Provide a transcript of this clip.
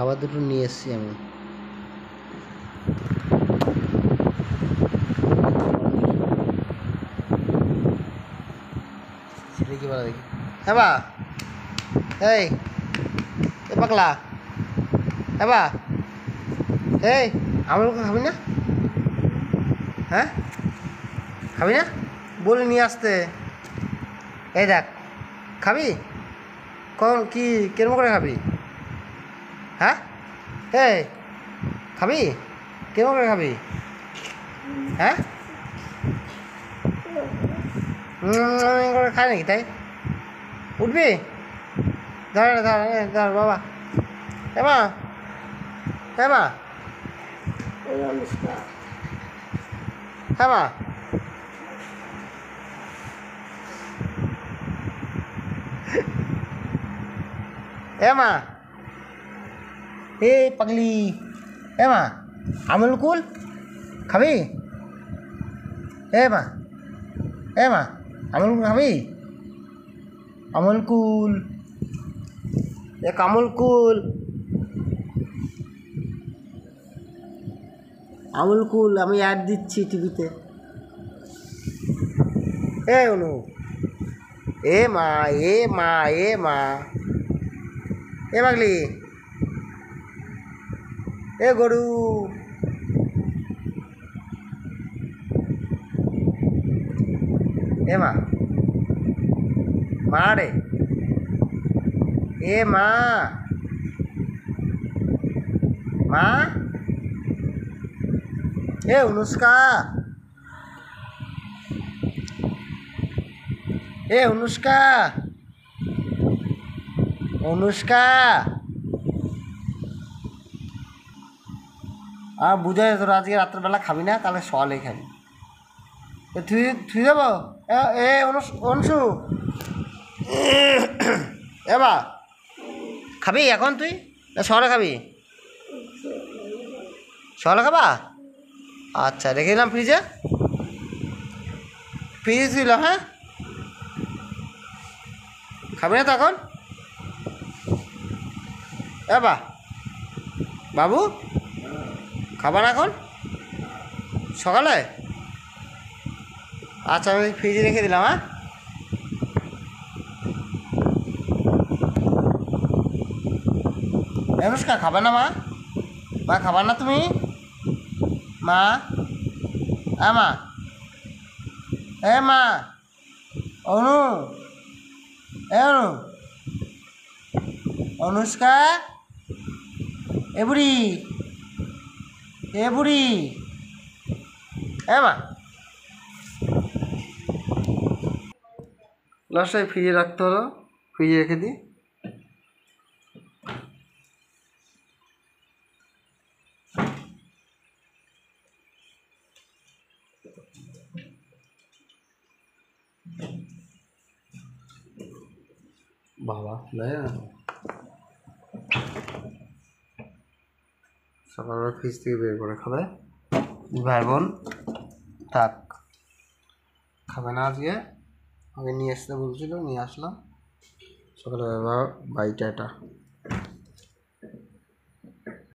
খাবার দুটো নিয়ে এসেছি আমি। ছেলে কি বলা দেখি। হ্যাঁ বা, এই পাগলা, হ্যাঁ বা, এই আমার খাবি না? হ্যাঁ খাবি না? বলে নিয়ে আসতে। এই দেখ, খাবি? কখন কি কেরম করে খাবি? হ্যাঁ এই খাবি? কেরম করে খাবি? হ্যাঁ করে খায় নাকি তাই? উঠবি? ধর ধর ধর বাবা। হ্যাঁ মা, হ্যাঁ মা, হ্যাঁ মা, এ মা, এ পাগলি, এ মা, আমুল কুল খাবি? এ মা, এ মা, আমুল কুল খাবি? আমুল কুল, এ কামুল কুল, আমুল কুল আমি অ্যাড দিচ্ছি টিভিতে। এ অনু, এ মা, এ মা, এ মা, এ পাগলি, এ গরু, এ মা, মা রে, এ মা, মা, এ অনুষ্কা, এ অনুষ্কা, অনুষ্কা, আর বুঝে তোরা আজকে রাত্রেবেলা খাবি না, তাহলে সলে খাবি। তুই তুই যাবো? এ অংশু, এবা খাবি এখন তুই না সলে খাবি? সলে খাবা? আচ্ছা রেখে দিলাম ফ্রিজে, ফ্রিজে ছিল। হ্যাঁ খাবি না তো এখন? এবা বাবু খাবা না এখন সকালে? আচ্ছা আমি ফ্রিজে রেখে দিলাম। হ্যাঁ অনুষ্কা খাবে না মা? মা খাবার না তুমি? মা, মা, এ মা, অনু, এ অনু, অনুষ্কা, এ বুড়ি, এ বুড়ি, এ মা। লাস্টে ফ্রিজে রাখতে হলো, ফ্রিজে রেখে দিই। বাবা সকালবেলা ফ্রিজ থেকে বের করে খাবে ভাই বোন। থাক খাবে না আজকে, আগে নিয়ে আসতে বলছিল, নিয়ে আসলাম সকালবেলা। Bye tata.